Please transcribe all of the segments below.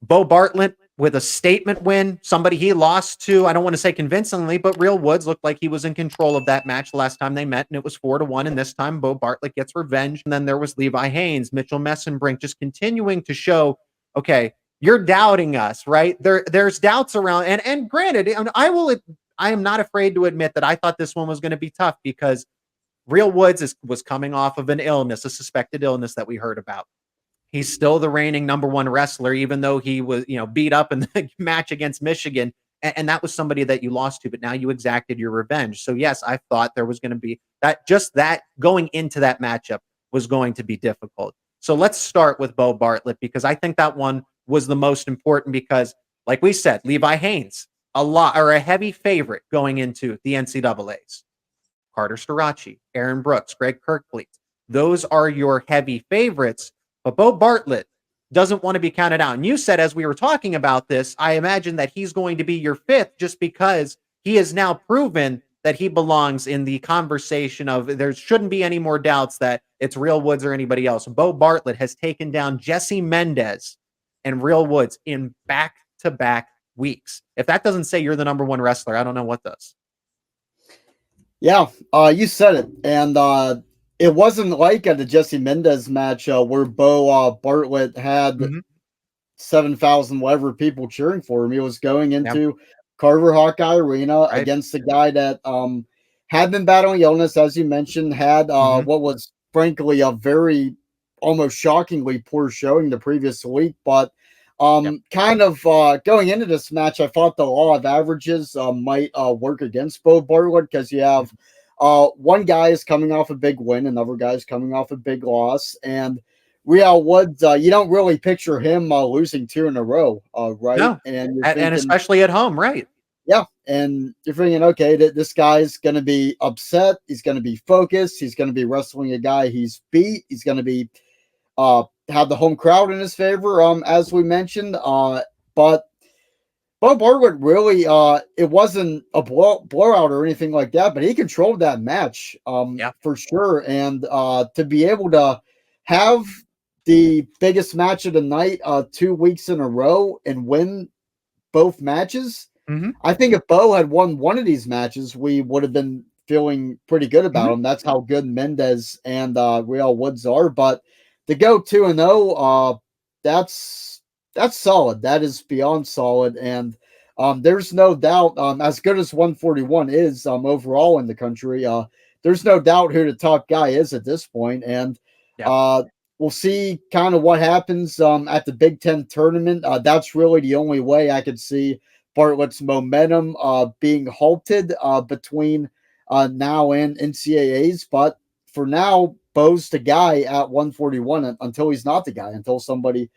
Beau Bartlett with a statement win, somebody he lost to, I don't want to say convincingly, but Real Woods looked like he was in control of that match the last time they met, and it was 4-1, and this time Beau Bartlett gets revenge. And then there was Levi Haines, Mitchell Mesenbrink, just continuing to show, okay, you're doubting us, right? There's doubts around, and granted, I am not afraid to admit that I thought this one was going to be tough because Real Woods was coming off of an illness, a suspected illness that we heard about. He's still the reigning number one wrestler, even though he was, beat up in the match against Michigan. And that was somebody that you lost to, but now you exacted your revenge. So yes, I thought there was going to be that going into that matchup was going to be difficult. So let's start with Beau Bartlett, because I think that one was the most important because, like we said, Levi Haynes, a heavy favorite going into the NCAAs. Carter Starachi, Aaron Brooks, Greg Kirkfleet. Those are your heavy favorites. But Beau Bartlett doesn't want to be counted out. And you said, as we were talking about this, I imagine that he's going to be your fifth just because he has now proven that he belongs in the conversation of there shouldn't be any more doubts that it's Real Woods or anybody else. Beau Bartlett has taken down Jesse Mendez and Real Woods in back-to-back weeks. If that doesn't say you're the number one wrestler, I don't know what does. Yeah, you said it. And it wasn't like at the Jesse Mendez match where Beau Bartlett had 7,000 whatever people cheering for him. He was going into Carver Hawkeye Arena against the guy that had been battling illness, as you mentioned, had what was frankly a very almost shockingly poor showing the previous week. But kind of going into this match, I thought the law of averages might work against Beau Bartlett because you have one guy is coming off a big win, another guy is coming off a big loss, and Real Woods, you don't really picture him losing 2 in a row, right? No. And especially at home, right? Yeah, and you're thinking, okay, this guy's going to be upset, he's going to be focused, he's going to be wrestling a guy he's beat, he's going to be have the home crowd in his favor, as we mentioned, but Beau Bartlett really, it wasn't a blowout or anything like that, but he controlled that match for sure. And to be able to have the biggest match of the night 2 weeks in a row and win both matches, I think if Beau had won one of these matches, we would have been feeling pretty good about him. That's how good Mendez and Real Woods are. But to go 2-0, that's solid. That is beyond solid. And there's no doubt, as good as 141 is overall in the country, there's no doubt who the top guy is at this point. And we'll see kind of what happens at the Big Ten tournament. That's really the only way I could see Bartlett's momentum being halted between now and NCAAs. But for now, Beau's the guy at 141 until he's not the guy, until somebody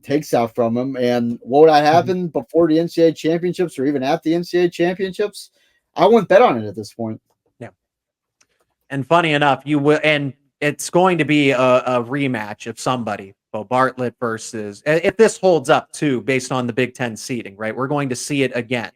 takes that from him. And what would that happen before the NCAA championships or even at the NCAA championships? I wouldn't bet on it at this point. Yeah. And funny enough, you will, and it's going to be a rematch of somebody, Beau Bartlett versus, if this holds up too, based on the Big Ten seeding, right? We're going to see it again,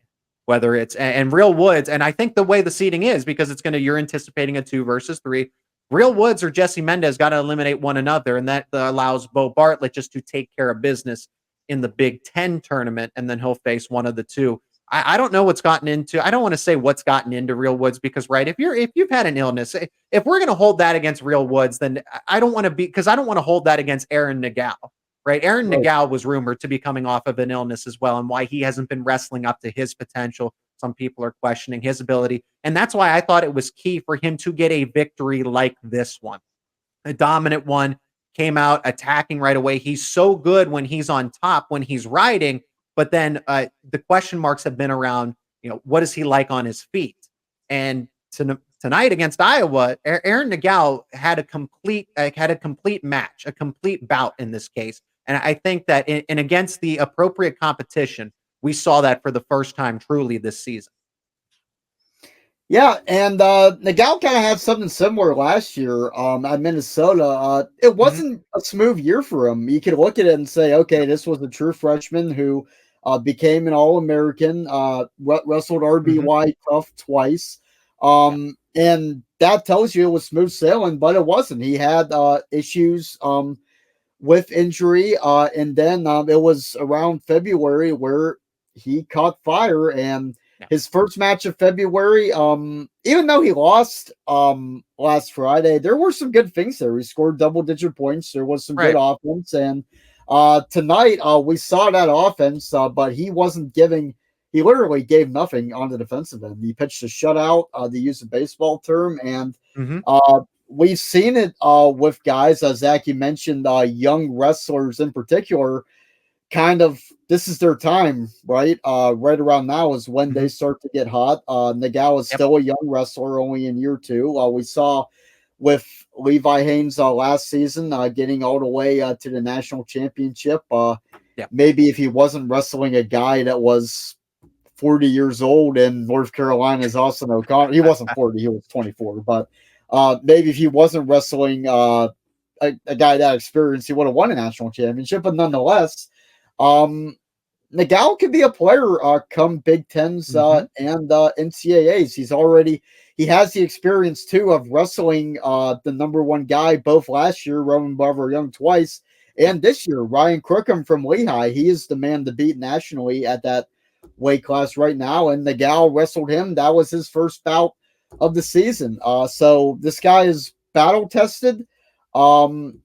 whether it's, and Real Woods. And I think the way the seeding is, because it's going to, you're anticipating a 2 versus 3. Real Woods or Jesse Mendez got to eliminate one another, and that allows Beau Bartlett just to take care of business in the Big Ten tournament, and then he'll face one of the two. I don't know what's gotten into. I don't want to say what's gotten into Real Woods because, right, if you've had an illness, if we're going to hold that against Real Woods, then I don't want to because I don't want to hold that against Aaron Nagao, right? Aaron Nagao was rumored to be coming off of an illness as well, and why he hasn't been wrestling up to his potential. Some people are questioning his ability. And that's why I thought it was key for him to get a victory like this one. A dominant one, came out attacking right away. He's so good when he's on top, when he's riding. But then the question marks have been around, what is he like on his feet? And tonight against Iowa, Aaron Nagao had a complete match, a complete bout in this case. And I think that in against the appropriate competition, we saw that for the first time truly this season. Yeah, and Nagao kind of had something similar last year at Minnesota. It wasn't a smooth year for him. You could look at it and say, okay, this was a true freshman who became an All-American, wrestled RBY tough twice. And that tells you it was smooth sailing, but it wasn't. He had issues with injury. And then it was around February where he caught fire, and Yeah. his first match of February, even though he lost last Friday, there were some good things there. He scored double-digit points. There was some good Right. offense, and tonight we saw that offense, but he wasn't giving. He literally gave nothing on the defensive end. He pitched a shutout, to use a baseball term, and Hmm. we've seen it with guys, as Zach, you mentioned, young wrestlers in particular. Kind of, this is their time, right? Right around now is when Hmm. they start to get hot. Nagao is Yep. still a young wrestler, only in year two. We saw with Levi Haynes last season getting all the way to the national championship. Yep. Maybe if he wasn't wrestling a guy that was 40 years old in North Carolina's Austin O'Connor, he wasn't 40, he was 24, but maybe if he wasn't wrestling a guy that experienced, he would have won a national championship. But nonetheless, um, Nagao could be a player come Big Tens Hmm. and NCAAs. He has the experience too of wrestling the number one guy both last year, Roman Barber Young twice, Yep. and this year, Ryan Crookham from Lehigh. He is the man to beat nationally at that weight class right now. And Nagao wrestled him. That was his first bout of the season. So this guy is battle tested. And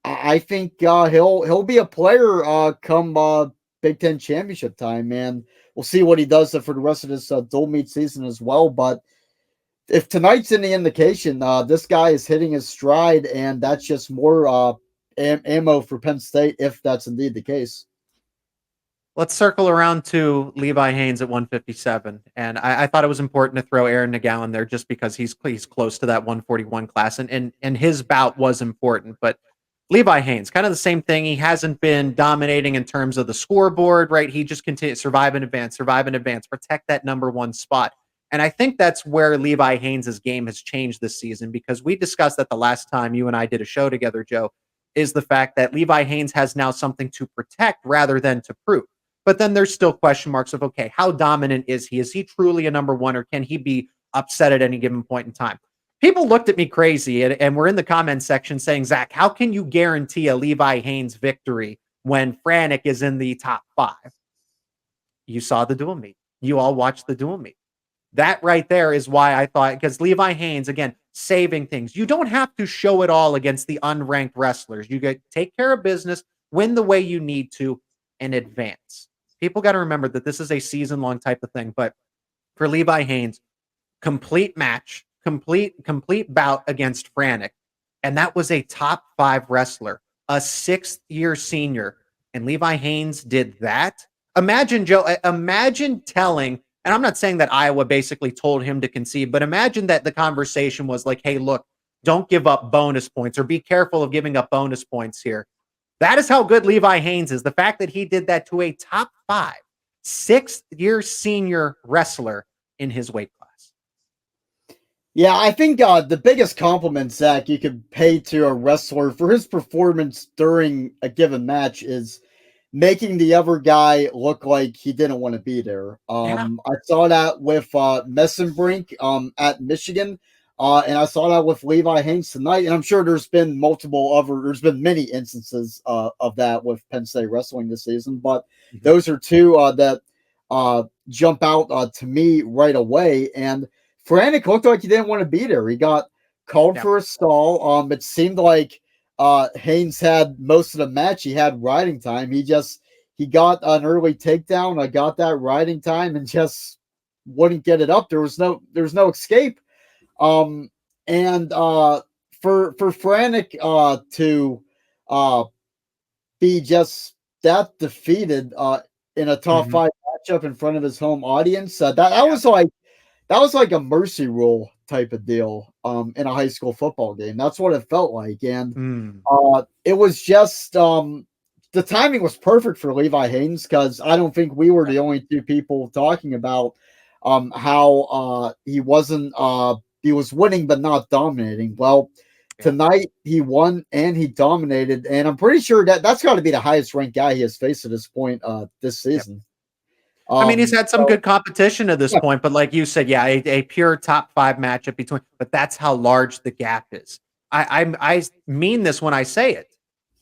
I think he'll be a player come Big Ten championship time, man. We'll see what he does for the rest of this dual meet season as well. But if tonight's any indication, this guy is hitting his stride, and that's just more ammo for Penn State if that's indeed the case. Let's circle around to Levi Haynes at 157, and I thought it was important to throw Aaron Nagao in there just because he's close to that 141 class, and his bout was important. But Levi Haynes, kind of the same thing. He hasn't been dominating in terms of the scoreboard, right? He just continues survive and advance, protect that number one spot. And I think that's where Levi Haynes' game has changed this season because we discussed that the last time you and I did a show together, Joe, is the fact that Levi Haynes has now something to protect rather than to prove. But then there's still question marks of, okay, how dominant is he? Is he truly a number one, or can he be upset at any given point in time? People looked at me crazy and were in the comments section saying, Zach, how can you guarantee a Levi Haynes victory when Franek is in the top five? You saw the dual meet. You all watched the dual meet. That right there is why I thought, because Levi Haynes, again, saving things. You don't have to show it all against the unranked wrestlers. You get take care of business, win the way you need to, and advance. People got to remember that this is a season long type of thing. But for Levi Haynes, complete match, complete bout against Franek. And that was a top five wrestler, a sixth-year senior. And Levi Haynes did that. Imagine, Joe, imagine telling, and I'm not saying that Iowa basically told him to concede, but imagine that the conversation was like, hey, look, don't give up bonus points or be careful of giving up bonus points here. That is how good Levi Haynes is. The fact that he did that to a top five, sixth-year senior wrestler in his weight class. Yeah, I think the biggest compliment, Zach, you could pay to a wrestler for his performance during a given match is making the other guy look like he didn't want to be there. Yeah. I saw that with Messenbrink at Michigan, and I saw that with Levi Haynes tonight. And I'm sure there's been many instances of that with Penn State wrestling this season, but Mhm. those are two that jump out to me right away. And Franek looked like he didn't want to be there. He got called Yeah. for a stall. It seemed like Haynes had most of the match. He had riding time. He got an early takedown. I got that riding time and just wouldn't get it up. There was no escape. And for Franek to uh be just that defeated in a top Mhm. five matchup in front of his home audience, Yeah. that was like a mercy rule type of deal in a high school football game. That's what it felt like. And Mm. it was just the timing was perfect for Levi Haynes because I don't think we were Right. the only two people talking about how he was winning but not dominating. Well, Yeah. tonight he won and he dominated, and I'm pretty sure that's got to be the highest ranked guy he has faced at this point this Yep. season. I mean, he's had some So good competition at this yeah, point, but like you said, yeah, a pure top five matchup between, but that's how large the gap is. I mean this when I say it.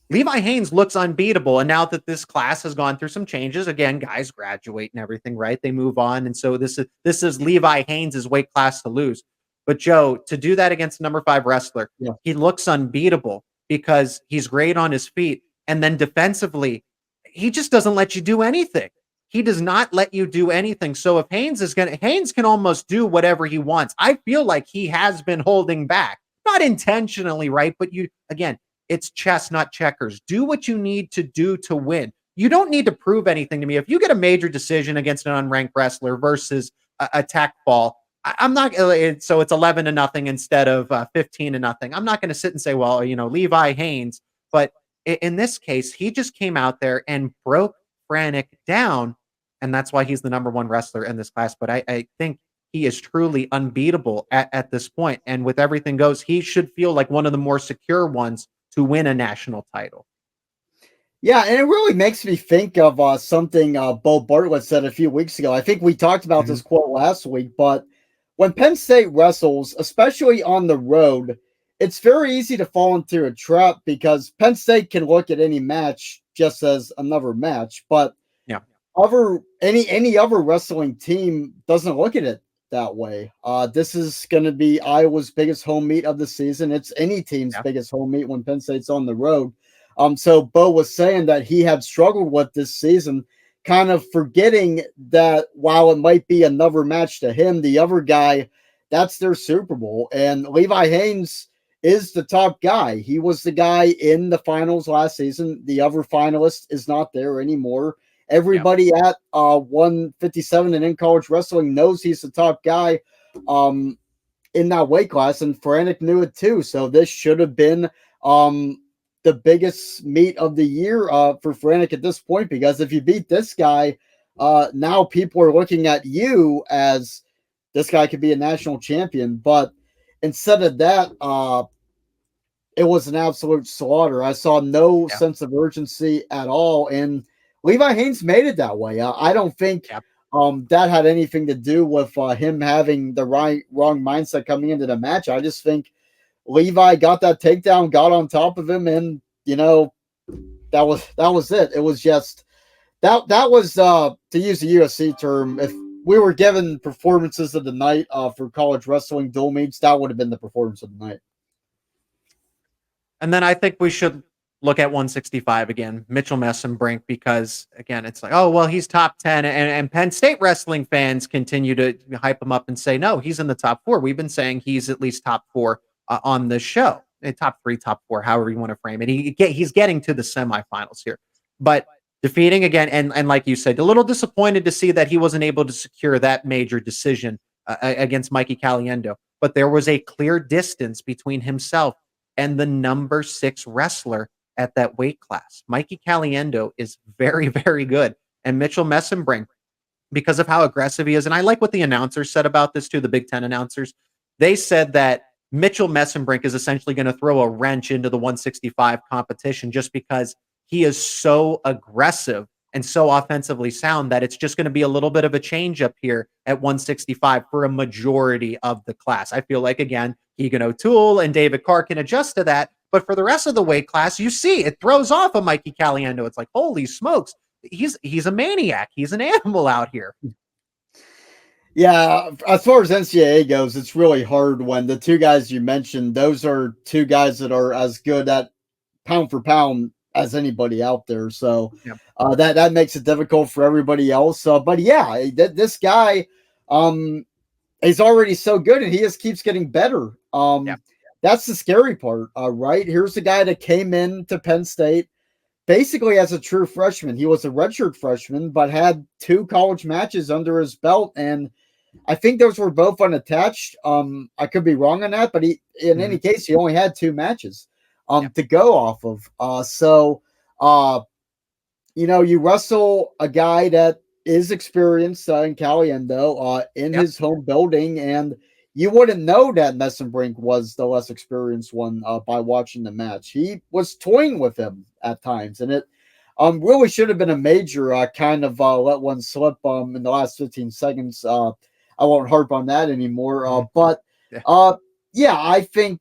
Levi Haynes looks unbeatable. And now that this class has gone through some changes, again, guys graduate and everything, right? They move on. And so this is Levi Haynes' weight class to lose. But Joe, to do that against a number 5 wrestler, Yeah. he looks unbeatable because he's great on his feet. And then defensively, he just doesn't let you do anything. He does not let you do anything. So if Haynes can almost do whatever he wants. I feel like he has been holding back, not intentionally, right? But again, it's chess, not checkers. Do what you need to do to win. You don't need to prove anything to me. If you get a major decision against an unranked wrestler versus a tech ball, I'm not. So it's 11-0 instead of 15-0. I'm not going to sit and say, well, Levi Haynes. But in this case, he just came out there and broke Franek down, and that's why he's the number 1 wrestler in this class. But I think he is truly unbeatable at this point. And with everything goes, he should feel like one of the more secure ones to win a national title. Yeah, and it really makes me think of something Beau Bartlett said a few weeks ago. I think we talked about this quote last week, but when Penn State wrestles, especially on the road, it's very easy to fall into a trap because Penn State can look at any match just as another match, but any other wrestling team doesn't look at it that way. This is going to be Iowa's biggest home meet of the season. It's any team's biggest home meet when Penn State's on the road. So Beau was saying that he had struggled with this season, kind of forgetting that while it might be another match to him, the other guy, that's their Super Bowl. And Levi Haynes is the top guy. He was the guy in the finals last season. The other finalist is not there anymore. Everybody at 157 and in college wrestling knows he's the top guy in that weight class, and Franek knew it too. So this should have been the biggest meet of the year for Franek at this point, because if you beat this guy, now people are looking at you as this guy could be a national champion. But instead of that, it was an absolute slaughter. I saw no sense of urgency at all, and Levi Haynes made it that way. I don't think that had anything to do with him having the wrong mindset coming into the match. I just think Levi got that takedown, got on top of him, and that was it. It was just that was to use a UFC term. If we were given performances of the night for college wrestling dual meets, that would have been the performance of the night. And then I think we should look at 165 again, Mitchell Mesenbrink, because again, it's like, oh, well, he's top 10. And Penn State wrestling fans continue to hype him up and say, no, he's in the top 4. We've been saying he's at least top 4 on the show. Top 3, top 4, however you want to frame it. He's getting to the semifinals here. But defeating again, and like you said, a little disappointed to see that he wasn't able to secure that major decision against Mikey Caliendo. But there was a clear distance between himself and the number 6 wrestler at that weight class. Mikey Caliendo is very, very good. And Mitchell Mesenbrink, because of how aggressive he is, and I like what the announcers said about this too, the Big Ten announcers. They said that Mitchell Mesenbrink is essentially going to throw a wrench into the 165 competition just because he is so aggressive and so offensively sound that it's just going to be a little bit of a change up here at 165 for a majority of the class. I feel like, again, Keegan O'Toole and David Carr can adjust to that. But for the rest of the weight class, you see, it throws off a Mikey Caliendo. It's like, holy smokes, he's a maniac. He's an animal out here. Yeah, as far as NCAA goes, it's really hard when the 2 guys you mentioned, those are 2 guys that are as good at pound for pound as anybody out there. So that makes it difficult for everybody else. But yeah, this guy, he's already so good, and he just keeps getting better. That's the scary part, right? Here's a guy that came into Penn State basically as a true freshman. He was a redshirt freshman, but had 2 college matches under his belt, and I think those were both unattached. I could be wrong on that, but in any case, he only had 2 matches to go off of. You wrestle a guy that is experienced in Caliendo in his home building, and you wouldn't know that Messenbrink was the less experienced one by watching the match. He was toying with him at times, and it really should have been a major kind of let one slip in the last 15 seconds. I won't harp on that anymore. But I think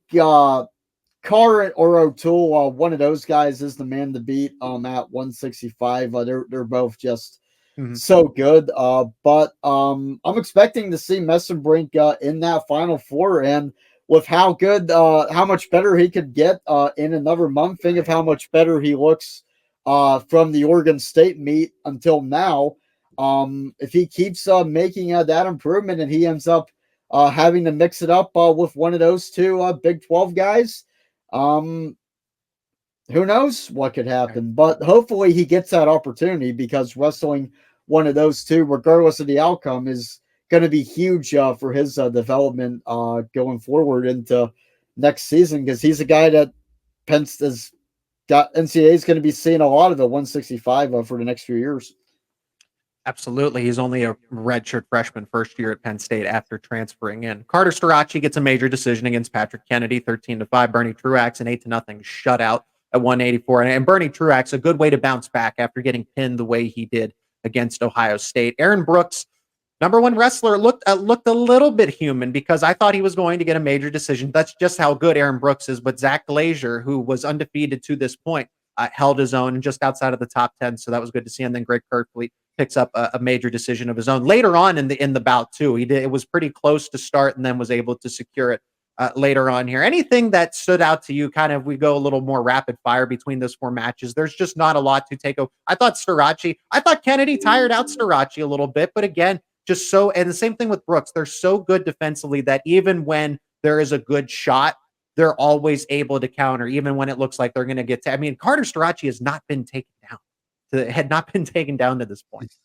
Carr or O'Toole, one of those guys is the man to beat at 165. They're both just Mhm. so good. But I'm expecting to see Messenbrink in that Final Four, and with how good, how much better he could get in another month. Think of how much better he looks from the Oregon State meet until now. If he keeps making that improvement, and he ends up having to mix it up with one of those two Big 12 guys, um, who knows what could Right. happen? But hopefully he gets that opportunity, because wrestling one of those two, regardless of the outcome, is going to be huge for his development going forward into next season, because he's a guy that Pence has got. NCAA is going to be seeing a lot of the 165 for the next few years. Absolutely. He's only a redshirt freshman first year at Penn State after transferring in. Carter Starachi gets a major decision against Patrick Kennedy, 13-5. Bernie Truax, an 8-0 shutout at 184. And Bernie Truax, a good way to bounce back after getting pinned the way he did against Ohio State. Aaron Brooks, number one wrestler, looked a little bit human, because I thought he was going to get a major decision. That's just how good Aaron Brooks is. But Zach Glazier, who was undefeated to this point, held his own just outside of the top 10. So that was good to see. And then Greg Kirkley picks up a major decision of his own later on in the bout too. He did. It was pretty close to start, and then was able to secure it later on here. Anything that stood out to you? Kind of, we go a little more rapid fire between those four matches. There's just not a lot to take. I thought Kennedy tired out Starachi a little bit, but again, just so. And the same thing with Brooks. They're so good defensively that even when there is a good shot, they're always able to counter, even when it looks like they're going to get. I mean, Carter Starachi has not been taken down. Had not been taken down to this point.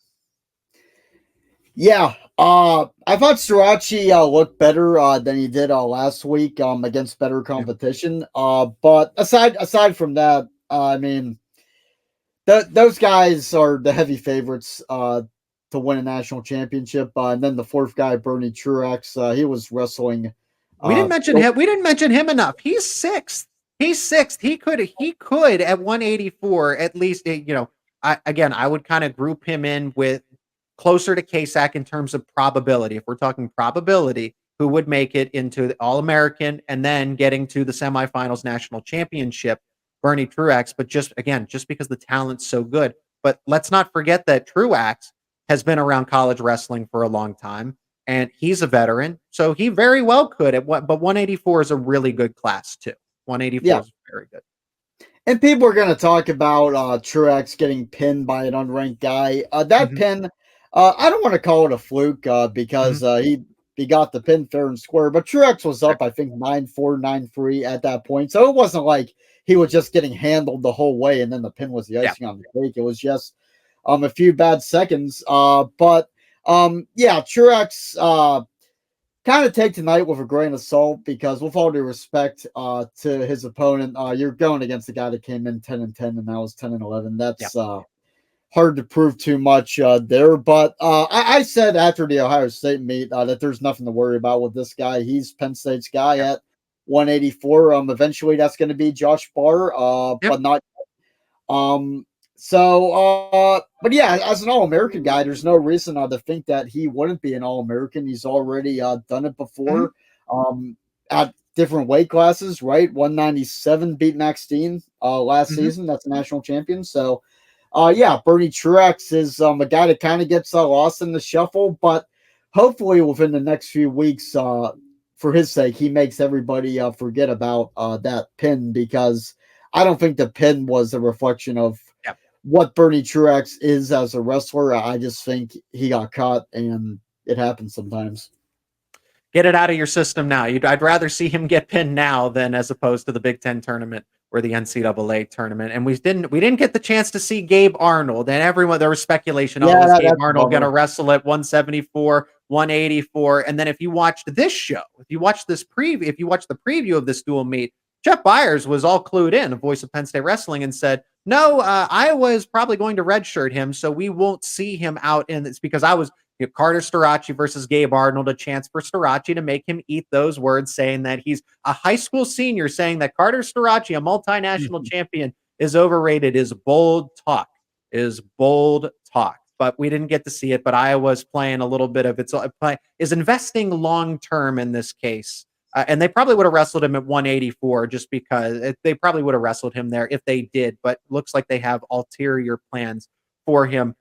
Yeah, I thought Srirachi looked better than he did last week against better competition. But aside from that, I mean, those guys are the heavy favorites to win a national championship. And then the fourth guy, Bernie Truax, he was wrestling. We didn't mention him. We didn't mention him enough. He's sixth. He's sixth. He could at 184 at least. I would kind of group him in with closer to Kasak in terms of probability. If we're talking probability, who would make it into the All-American and then getting to the semifinals national championship, Bernie Truax. But just because the talent's so good. But let's not forget that Truax has been around college wrestling for a long time, and he's a veteran, so he very well could at what. But 184 is a really good class too. 184 Yeah. is very good. And people are going to talk about Truax getting pinned by an unranked guy. That Mhm, pin, I don't want to call it a fluke because mhm. he got the pin fair and square. But Truax was Right. up, I think, 9-4, 9-3 at that point. So it wasn't like he was just getting handled the whole way and then the pin was the Yeah. icing on the cake. It was just a few bad seconds. But yeah, Truax kind of take tonight with a grain of salt, because with all due respect to his opponent, you're going against a guy that came in 10-10 and now is 10-11. Yeah. That's hard to prove too much there. But I said after the Ohio State meet that there's nothing to worry about with this guy. He's Penn State's guy Yeah. at 184. Eventually that's going to be Josh Barr, Yep. but not. Um, but yeah, as an All American guy, there's no reason to think that he wouldn't be an All American. He's already done it Mhm. before at different weight classes, right? 197 beat Max Dean last Mhm. season. That's a national champion. So, yeah, Bernie Truax is a guy that kind of gets lost in the shuffle, but hopefully within the next few weeks, for his sake, he makes everybody forget about that pin, because I don't think the pin was a reflection of Yeah. what Bernie Truax is as a wrestler. I just think he got caught, and it happens sometimes. Get it out of your system now. I'd rather see him get pinned now than as opposed to the Big Ten tournament or the NCAA tournament. And we didn't get the chance to see Gabe Arnold. And everyone, there was speculation. Oh, Yeah, is Gabe that's a Arnold going to bummer. wrestle at 174, 184? And then if you watched this show, if you watched the preview of this dual meet, Jeff Byers was all clued in, the voice of Penn State Wrestling, and said, "No, Iowa is probably going to redshirt him, so we won't see him out in this." Because I was Carter Starachi versus Gabe Arnold, a chance for Starachi to make him eat those words, saying that he's a high school senior, saying that Carter Starachi, a multinational champion, is overrated, is bold talk, But we didn't get to see it. But Iowa's playing a little bit of is investing long term in this case And they probably would have wrestled him at 184 just because they probably would have wrestled him there if they did. But looks like they have ulterior plans for him